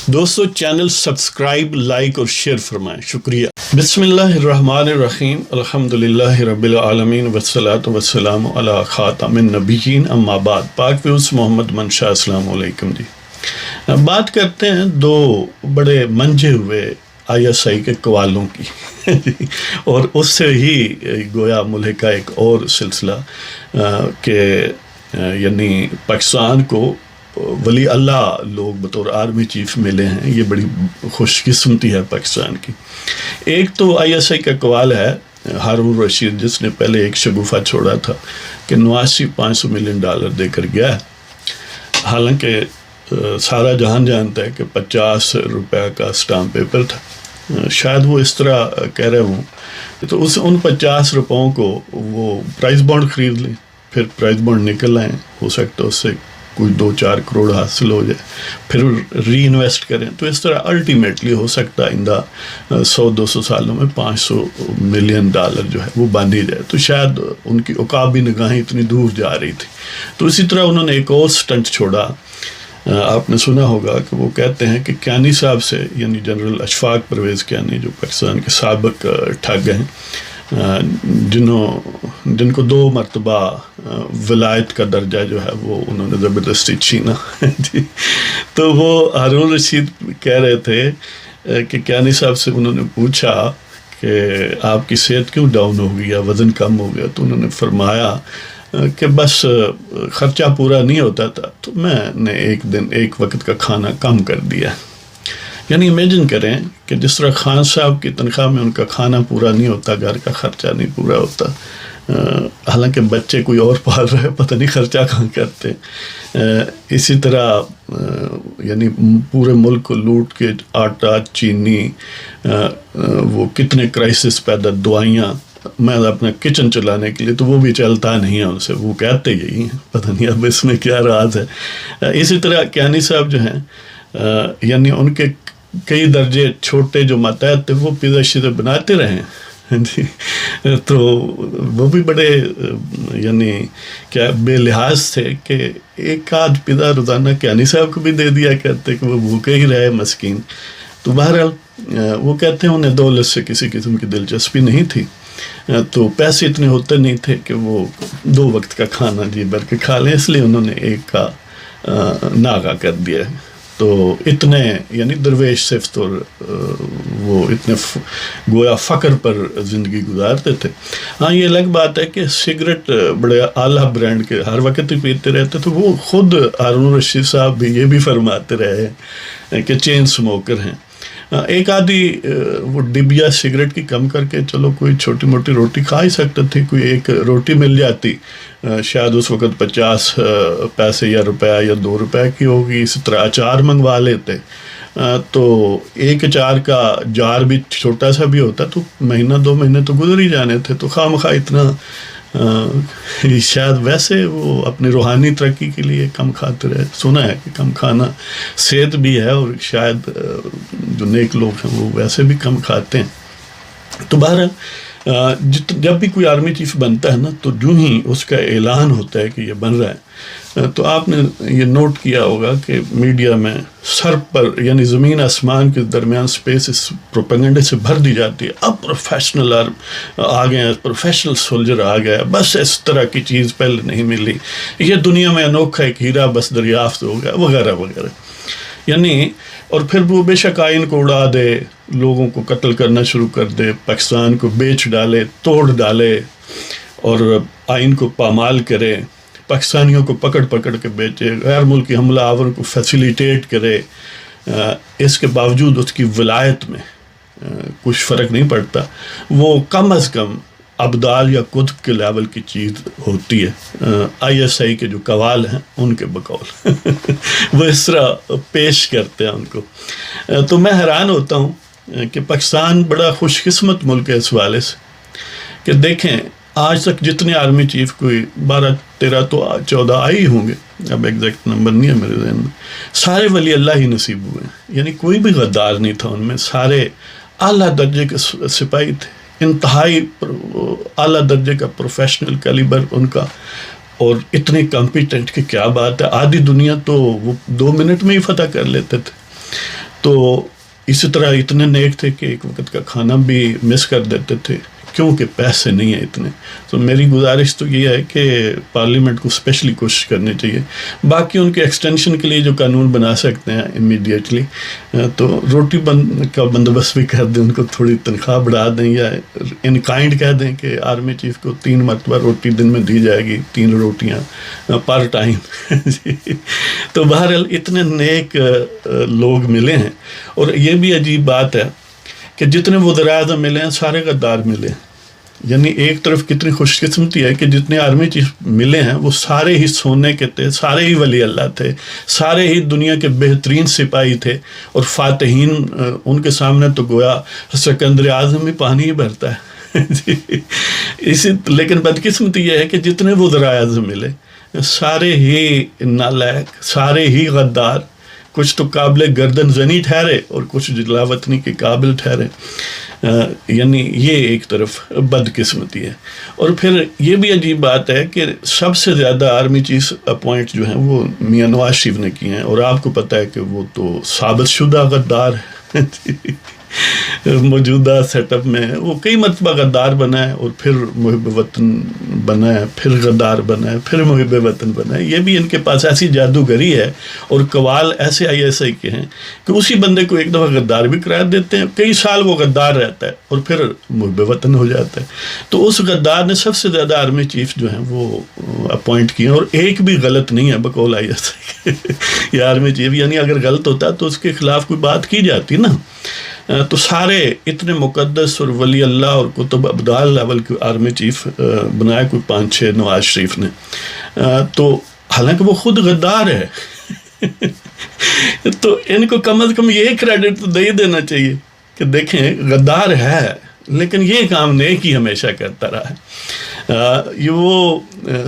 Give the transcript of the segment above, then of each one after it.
دوستو channel subscribe, like اور share فرمائیں، شکریہ۔ بسم اللہ الرحمن الرحیم، الحمدللہ رب العالمین والصلاة والسلام علی خاتم النبیین، اما بعد۔ پاک فیوز محمد منشا، السلام علیکم جی۔ بات کرتے ہیں دو بڑے منجھے ہوئے ISI کے قوالوں کی اور اس سے ہی گویا ملحقہ ایک اور سلسلہ کہ یعنی پاکستان کو ولی اللہ لوگ بطور آرمی چیف ملے ہیں، یہ بڑی خوش قسمتی ہے پاکستان کی۔ ایک تو ISI کا قوال ہے ہارون رشید، جس نے پہلے ایک شگوفہ چھوڑا تھا کہ 89,500 ملین ڈالر دے کر گیا ہے، حالانکہ سارا جہان جانتا ہے کہ 50 روپے کا اسٹامپ پیپر تھا۔ شاید وہ اس طرح کہہ رہے ہوں تو ان 50 روپوں کو وہ پرائز بانڈ خرید لیں، پھر پرائز بانڈ نکل آئیں، ہو سکتا ہے اس سے کوئی 2-4 کروڑ حاصل ہو جائے، پھر ری انویسٹ کریں، تو اس طرح الٹیمیٹلی ہو سکتا ہے آئندہ 100-200 سالوں میں 500 ملین ڈالر جو ہے وہ بن ہی جائے۔ تو شاید ان کی عقابی نگاہیں اتنی دور جا رہی تھی۔ تو اسی طرح انہوں نے ایک اور سٹنٹ چھوڑا، آپ نے سنا ہوگا کہ وہ کہتے ہیں کہ کیانی صاحب سے، یعنی جنرل اشفاق پرویز کیانی، جو پاکستان کے سابق ٹھگ ہیں، جن کو 2 مرتبہ ولایت کا درجہ جو ہے وہ انہوں نے زبردستی چھینا جی، تو وہ ہارون رشید کہہ رہے تھے کہ کیانی صاحب سے انہوں نے پوچھا کہ آپ کی صحت کیوں ڈاؤن ہو گئی یا وزن کم ہو گیا، تو انہوں نے فرمایا کہ بس خرچہ پورا نہیں ہوتا تھا تو میں نے ایک وقت کا کھانا کم کر دیا۔ یعنی امیجن کریں کہ جس طرح خان صاحب کی تنخواہ میں ان کا کھانا پورا نہیں ہوتا، گھر کا خرچہ نہیں پورا ہوتا، حالانکہ بچے کوئی اور پال رہے، پتہ نہیں خرچہ کہاں کرتے۔ اسی طرح یعنی پورے ملک کو لوٹ کے آٹا، چینی، وہ کتنے کرائسس پیدا، دوائیاں، میں اپنا کچن چلانے کے لیے تو وہ بھی چلتا نہیں ہے ان سے، وہ کہتے یہی ہیں، پتہ نہیں اب اس میں کیا راز ہے۔ اسی طرح کیانی صاحب جو ہیں، یعنی ان کے کئی درجے چھوٹے جو ماتحت تھے وہ پیزا شیزا بناتے رہے جی، تو وہ بھی بڑے یعنی کیا بے لحاظ تھے کہ ایک آدھ پیزا روزانہ کیانی صاحب کو بھی دے دیا کرتے کہ وہ بھوکے ہی رہے مسکین۔ تو بہرحال وہ کہتے ہیں انہیں دولت سے کسی قسم کی دلچسپی نہیں تھی، تو پیسے اتنے ہوتے نہیں تھے کہ وہ 2 وقت کا کھانا جی بھر کے کھا لیں، اس لیے انہوں نے ایک کا ناغہ کر دیا ہے۔ تو اتنے یعنی درویش صفت اور وہ اتنے گویا فقر پر زندگی گزارتے تھے۔ ہاں یہ الگ بات ہے کہ سگریٹ بڑے اعلیٰ برانڈ کے ہر وقت ہی پیتے رہتے، تو وہ خود ہارون رشید صاحب بھی یہ بھی فرماتے رہے ہیں کہ چین سموکر ہیں۔ ایک آدھی وہ ڈبیا سگریٹ کی کم کر کے چلو کوئی چھوٹی موٹی روٹی کھا ہی سکتے تھے، کوئی ایک روٹی مل جاتی، شاید اس وقت 50 پیسے یا روپیہ یا 2 روپے کی ہوگی، اسی طرح اچار منگوا لیتے، تو ایک اچار کا جار بھی چھوٹا سا بھی ہوتا تو مہینہ 2 مہینے تو گزر ہی جانے تھے۔ تو خواہ مخواہ اتنا شاید ویسے وہ اپنی روحانی ترقی کے لیے کم کھاتے رہے۔ سنا ہے کہ کم کھانا صحت بھی ہے، اور شاید جو نیک لوگ ہیں وہ ویسے بھی کم کھاتے ہیں۔ تو بہرحال جب بھی کوئی آرمی چیف بنتا ہے نا، تو جو ہی اس کا اعلان ہوتا ہے کہ یہ بن رہا ہے، تو آپ نے یہ نوٹ کیا ہوگا کہ میڈیا میں سر پر یعنی زمین آسمان کے درمیان سپیس اس پروپیگنڈے سے بھر دی جاتی ہے، اب پروفیشنل آ گئے ہیں، پروفیشنل سولجر آ گیا، بس اس طرح کی چیز پہلے نہیں ملی، یہ دنیا میں انوکھا ایک ہیرا بس دریافت ہو گیا، وغیرہ وغیرہ۔ یعنی اور پھر وہ بے شک آئین کو اڑا دے، لوگوں کو قتل کرنا شروع کر دے، پاکستان کو بیچ ڈالے، توڑ ڈالے، اور آئین کو پامال کرے، پاکستانیوں کو پکڑ کے بیچے، غیر ملکی حملہ آوروں کو فیسیلیٹیٹ کرے، اس کے باوجود اس کی ولایت میں کچھ فرق نہیں پڑتا، وہ کم از کم ابدال یا قطب کے لیول کی چیز ہوتی ہے۔ ISI کے جو قوال ہیں ان کے بقول وہ اس طرح پیش کرتے ہیں ان کو۔ تو میں حیران ہوتا ہوں کہ پاکستان بڑا خوش قسمت ملک ہے اس حوالے سے کہ دیکھیں آج تک جتنے آرمی چیف، کوئی 12-13 تو 14 آئے ہی ہوں گے، اب ایگزیکٹ نمبر نہیں ہے میرے ذہن میں، سارے ولی اللہ ہی نصیب ہوئے ہیں، یعنی کوئی بھی غدار نہیں تھا ان میں، سارے اعلیٰ درجے کے سپاہی تھے، انتہائی اعلیٰ درجے کا پروفیشنل کیلیبر ان کا، اور اتنے کمپیٹنٹ کہ کیا بات ہے، آدھی دنیا تو وہ 2 منٹ میں ہی فتح کر لیتے تھے۔ تو اسی طرح اتنے نیک تھے کہ ایک وقت کا کھانا بھی مس کر دیتے تھے کیونکہ پیسے نہیں ہیں اتنے. تو میری گزارش تو یہ ہے کہ پارلیمنٹ کو اسپیشلی کوشش کرنی چاہیے. باقی ان کے ایکسٹنشن کے لیے جو قانون بنا سکتے ہیں امیڈیٹلی، تو روٹی کا بندوبست بھی کر دیں، ان کو تھوڑی تنخواہ بڑھا دیں، یا ان کائنڈ کہہ دیں کہ آرمی چیف کو 3 مرتبہ روٹی دن میں دی جائے گی، 3 روٹیاں پر ٹائم. تو بہرحال اتنے نیک لوگ ملے ہیں. اور یہ بھی عجیب بات ہے کہ جتنے وزراء اعظم ملے ہیں سارے غدار ملے ہیں. یعنی ایک طرف کتنی خوش قسمتی ہے کہ جتنے آرمی چیف ملے ہیں وہ سارے ہی سونے کے تھے، سارے ہی ولی اللہ تھے، سارے ہی دنیا کے بہترین سپاہی تھے، اور فاتحین ان کے سامنے تو گویا سکندر اعظم ہی پانی ہی بھرتا ہے. لیکن بدقسمتی یہ ہے کہ جتنے وزراء اعظم ملے سارے ہی نالائق، سارے ہی غدار. کچھ تو قابل گردن زنی ٹھہرے اور کچھ جلا وطنی کے قابل ٹھہرے. یعنی یہ ایک طرف بدقسمتی ہے. اور پھر یہ بھی عجیب بات ہے کہ سب سے زیادہ آرمی چیف اپوائنٹ جو ہیں وہ میاں نواز شریف نے کیے ہیں، اور آپ کو پتہ ہے کہ وہ تو ثابت شدہ غدار ہے. موجودہ سیٹ اپ میں وہ کئی مرتبہ غدار بنا ہے، اور پھر محب وطن بنا ہے، پھر غدار بنا ہے، پھر محب وطن بنا ہے. یہ بھی ان کے پاس ایسی جادوگری ہے اور قوال ایسے ISI کے ہیں کہ اسی بندے کو ایک دفعہ غدار بھی قرار دیتے ہیں، کئی سال وہ غدار رہتا ہے اور پھر محب وطن ہو جاتا ہے. تو اس غدار نے سب سے زیادہ آرمی چیف جو ہیں وہ اپوائنٹ کیے ہیں، اور ایک بھی غلط نہیں ہے بقول ISI یہ آرمی چیف. یعنی اگر غلط ہوتا تو اس کے خلاف کوئی بات کی جاتی نا. تو سارے اتنے مقدس اور ولی اللہ اور کتب ابدال لیول کے آرمی چیف بنائے کوئی 5-6 نواز شریف نے. تو حالانکہ وہ خود غدار ہے تو ان کو کم از کم یہ کریڈٹ تو دے دینا چاہیے کہ دیکھیں غدار ہے لیکن یہ کام نیک ہی ہمیشہ کرتا رہا ہے. یہ وہ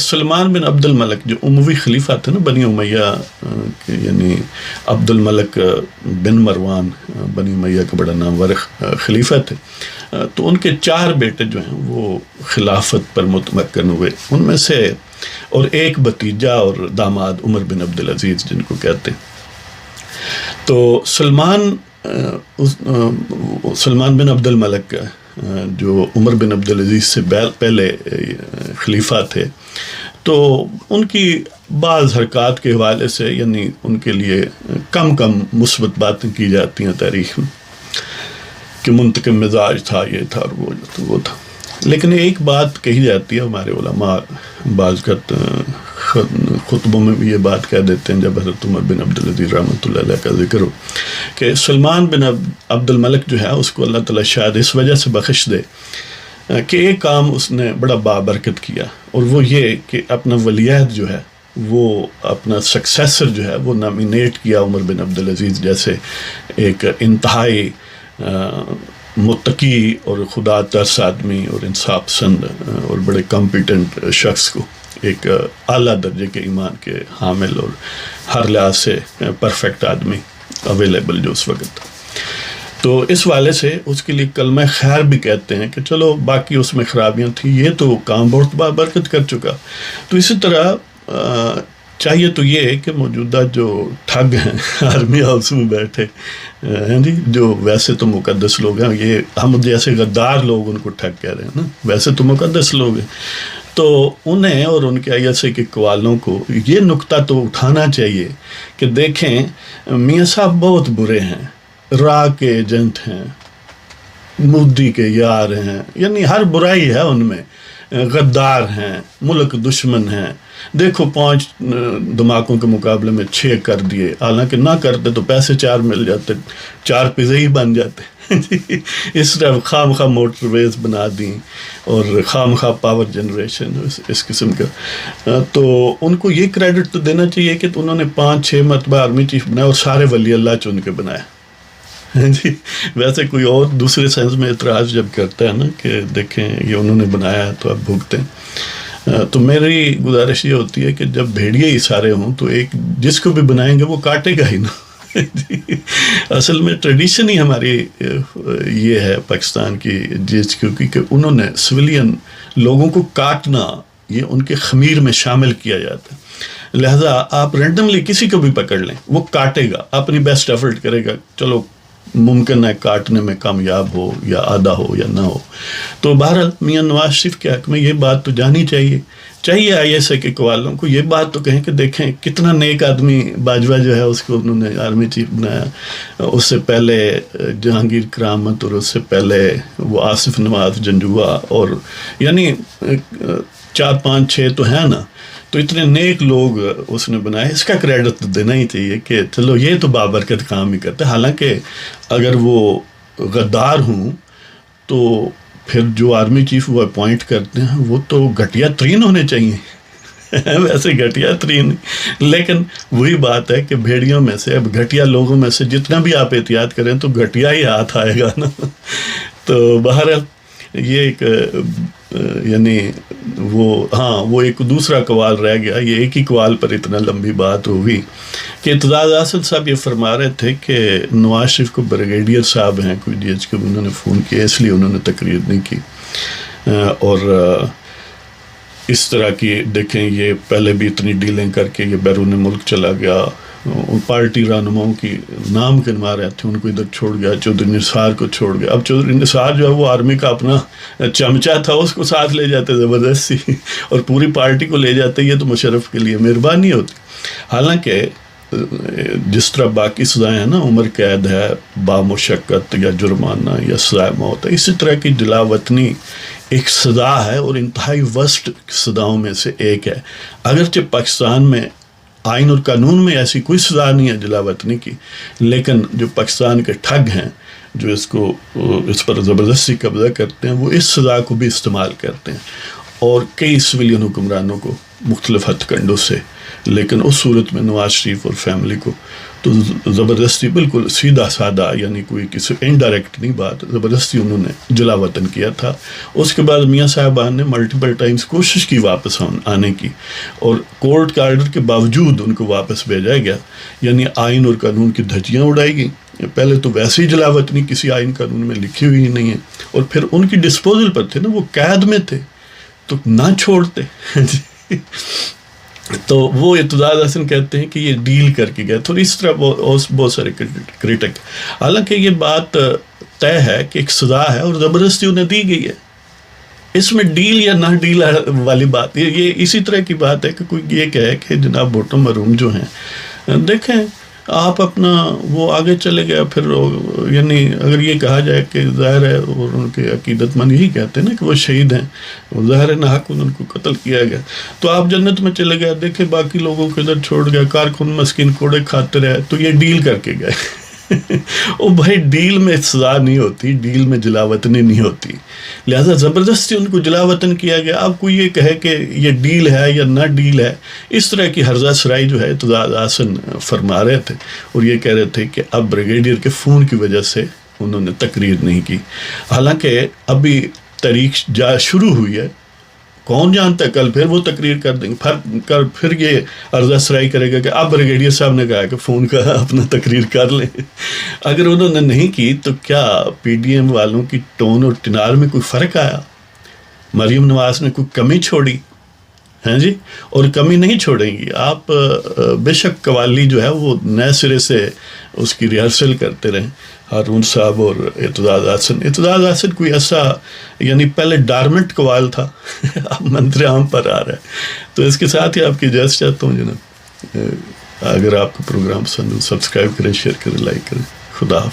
سلمان بن عبد الملک جو اموی خلیفہ تھے نا بنی امیہ، یعنی عبد الملک بن مروان بنی امیہ کا بڑا نامور خلیفہ تھے. تو ان کے 4 بیٹے جو ہیں وہ خلافت پر متمکن ہوئے، ان میں سے اور ایک بھتیجا اور داماد عمر بن عبدالعزیز جن کو کہتے ہیں. تو سلمان بن عبد الملک جو عمر بن عبدالعزیز سے پہلے خلیفہ تھے، تو ان کی بعض حرکات کے حوالے سے یعنی ان کے لیے کم مثبت باتیں کی جاتی ہیں تاریخ میں کہ منتقم مزاج تھا، یہ تھا اور وہ تھا. لیکن ایک بات کہی جاتی ہے، ہمارے علماء بعض خطبوں میں بھی یہ بات کہہ دیتے ہیں جب حضرت عمر بن عبدالعزیز رحمۃ اللہ علیہ کا ذکر ہو، کہ سلمان بن عبد الملک جو ہے اس کو اللہ تعالیٰ شاید اس وجہ سے بخش دے کہ ایک کام اس نے بڑا بابرکت کیا، اور وہ یہ کہ اپنا ولیعہد جو ہے وہ اپنا سکسیسر جو ہے وہ نامینیٹ کیا عمر بن عبدالعزیز جیسے ایک انتہائی متقی اور خدا ترس آدمی اور انصاف پسند اور بڑے کمپیٹنٹ شخص کو، ایک اعلیٰ درجے کے ایمان کے حامل اور ہر لحاظ سے پرفیکٹ آدمی اویلیبل جو اس وقت تھا. تو اس والے سے اس کے لیے کلمہ خیر بھی کہتے ہیں کہ چلو باقی اس میں خرابیاں تھیں، یہ تو کام بہت برکت کر چکا. تو اسی طرح چاہیے تو یہ کہ موجودہ جو ٹھگ ہیں آرمی ہاؤس میں بیٹھے ہیں جی، جو ویسے تو مقدس لوگ ہیں، یہ ہم جیسے غدار لوگ ان کو ٹھگ کہہ رہے ہیں نا، ویسے تو مقدس لوگ ہیں، تو انہیں اور ان کے ISI کے قوالوں کو یہ نکتہ تو اٹھانا چاہیے کہ دیکھیں میاں صاحب بہت برے ہیں، را کے ایجنٹ ہیں، مودی کے یار ہیں، یعنی ہر برائی ہے ان میں، غدار ہیں، ملک دشمن ہیں. دیکھو 5 دھماکوں کے مقابلے میں 6 کر دیے، حالانکہ نہ کرتے تو پیسے 4 مل جاتے، 4 پیزے ہی بن جاتے. اس طرح خام خواہ موٹر ویز بنا دیں اور خام خواہ پاور جنریشن اس قسم کا. تو ان کو یہ کریڈٹ تو دینا چاہیے کہ انہوں نے 5-6 مرتبہ آرمی چیف بنایا اور سارے ولی اللہ چن کے بنایا جی. ویسے کوئی اور دوسرے سینس میں اعتراض جب کرتا ہے نا کہ دیکھیں یہ انہوں نے بنایا تو اب بھگتیں، تو میری گزارش یہ ہوتی ہے کہ جب بھیڑیے ہی سارے ہوں تو ایک جس کو بھی بنائیں گے وہ کاٹے گا ہی نا. اصل میں ٹریڈیشن ہی ہماری یہ ہے پاکستان کی، جس کیونکہ انہوں نے سویلین لوگوں کو کاٹنا یہ ان کے خمیر میں شامل کیا جاتا ہے. لہذا آپ رینڈملی کسی کو بھی پکڑ لیں، وہ کاٹے گا، اپنی بیسٹ ایفرٹ کرے گا، چلو ممکن ہے کاٹنے میں کامیاب ہو یا آدھا ہو یا نہ ہو. تو بہرحال میاں نواز شریف کے حق میں یہ بات تو جانی چاہیے آئی ایس اے کے قوالوں کو یہ بات تو کہیں کہ دیکھیں کتنا نیک آدمی باجوہ جو ہے اس کو انہوں نے آرمی چیف بنایا. اس سے پہلے جہانگیر کرامت اور اس سے پہلے وہ آصف نواز جنجوعہ اور یعنی 4 5 6 تو ہیں نا، تو اتنے نیک لوگ اس نے بنائے. اس کا کریڈٹ تو دینا ہی چاہیے کہ چلو یہ تو بابرکت کام ہی کرتے. حالانکہ اگر وہ غدار ہوں تو پھر جو آرمی چیف وہ اپوائنٹ کرتے ہیں وہ تو گھٹیا ترین ہونے چاہیے ویسے گھٹیا ترین، لیکن وہی بات ہے کہ بھیڑیوں میں سے، اب گھٹیا لوگوں میں سے جتنا بھی آپ احتیاط کریں تو گھٹیا ہی ہاتھ آئے گا نا. تو بہرحال یہ ایک یعنی وہ ایک دوسرا قوال رہ گیا. یہ ایک ہی قوال پر اتنا لمبی بات ہوئی کہ اعتزاز حاصل صاحب یہ فرما رہے تھے کہ نواز شریف کو بریگیڈیئر صاحب ہیں کوئی ڈی ایچ کے، انہوں نے فون کیا اس لیے انہوں نے تقریر نہیں کی. اور اس طرح کی دیکھیں یہ پہلے بھی اتنی ڈیلیں کر کے یہ بیرون ملک چلا گیا، پارٹی رہنماؤں کی نام گنوا رہے تھے، ان کو ادھر چھوڑ گیا، چودھری نثار کو چھوڑ گیا. اب چودھری نثار جو ہے وہ آرمی کا اپنا چمچہ تھا، اس کو ساتھ لے جاتے زبردستی اور پوری پارٹی کو لے جاتے. یہ تو مشرف کے لیے مہربانی ہوتی. حالانکہ جس طرح باقی سزائیں ہیں نا، عمر قید ہے، بامشقت یا جرمانہ یا سزائے موت ہے، اسی طرح کی جلا وطنی ایک سزا ہے اور انتہائی ورسٹ سزاؤں میں سے ایک ہے. اگرچہ پاکستان میں آئین اور قانون میں ایسی کوئی سزا نہیں ہے جلا وطنی کی، لیکن جو پاکستان کے ٹھگ ہیں جو اس پر زبردستی قبضہ کرتے ہیں وہ اس سزا کو بھی استعمال کرتے ہیں اور کئی سویلین حکمرانوں کو مختلف ہتھ کنڈوں سے. لیکن اس صورت میں نواز شریف اور فیملی کو تو زبردستی بالکل سیدھا سادہ، یعنی کوئی کسی انڈائریکٹ نہیں بات، زبردستی انہوں نے جلا وطن کیا تھا. اس کے بعد میاں صاحبان نے ملٹیپل ٹائمز کوشش کی واپس آنے کی اور کورٹ کے آرڈر کے باوجود ان کو واپس بھیجا گیا. یعنی آئین اور قانون کی دھجیاں اڑائی گئیں. پہلے تو ویسے ہی جلا وطنی کسی آئین قانون میں لکھی ہوئی نہیں ہے، اور پھر ان کی ڈسپوزل پر تھے نا، وہ قید میں تھے تو نہ چھوڑتے. تو وہ اعتزاز حسن کہتے ہیں کہ یہ ڈیل کر کے گئے. تو اس طرح بہت سارے کرٹک. حالانکہ یہ بات طے ہے کہ ایک سزا ہے اور زبردستی انہیں دی گئی ہے. اس میں ڈیل یا نہ ڈیل والی بات یہ اسی طرح کی بات ہے کہ کوئی یہ کہے کہ جناب بھٹو مرحوم جو ہیں دیکھیں آپ اپنا وہ آگے چلے گئے. پھر یعنی اگر یہ کہا جائے کہ ظاہر ہے، اور ان کے عقیدت مند یہی کہتے ہیں نا کہ وہ شہید ہیں، ظاہر ہے ناحق ان کو قتل کیا گیا، تو آپ جنت میں چلے گئے. دیکھیں باقی لوگوں کو ادھر چھوڑ گیا، کارکن مسکین کوڑے کھاتے رہے، تو یہ ڈیل کر کے گئے. او بھائی ڈیل میں سزا نہیں ہوتی، ڈیل میں جلا وطنی نہیں ہوتی. لہذا زبردستی ان کو جلا وطن کیا گیا. اب کوئی یہ کہے کہ یہ ڈیل ہے یا نہ ڈیل ہے، اس طرح کی ہرزہ سرائی جو ہے اعتزاز حسن فرما رہے تھے اور یہ کہہ رہے تھے کہ اب بریگیڈیئر کے فون کی وجہ سے انہوں نے تقریر نہیں کی. حالانکہ ابھی تاریخ شروع ہوئی ہے، کون جانتا ہے کل پھر وہ تقریر کر دیں گے، پھر یہ عرضہ سرائی کرے گا کہ اب بریگیڈیئر صاحب نے کہا کہ فون کا اپنا تقریر کر لیں. اگر انہوں نے نہیں کی تو کیا پی ڈی ایم والوں کی ٹون اور ٹنار میں کوئی فرق آیا؟ مریم نواز نے کوئی کمی چھوڑی؟ ہیں جی، اور کمی نہیں چھوڑیں گی. آپ بے شک قوالی جو ہے وہ نئے سرے سے اس کی ریہرسل کرتے رہیں. ہارون صاحب اور اعتزاز حسن کوئی ایسا یعنی پہلے ڈارمنٹ قوال تھا، اب منتر عام پر آ رہا ہے. تو اس کے ساتھ ہی آپ کی اجازت چاہتا ہوں جناب. اگر آپ کو پروگرام پسند ہو سبسکرائب کریں، شیئر کریں، لائک کریں. خدا حافظ.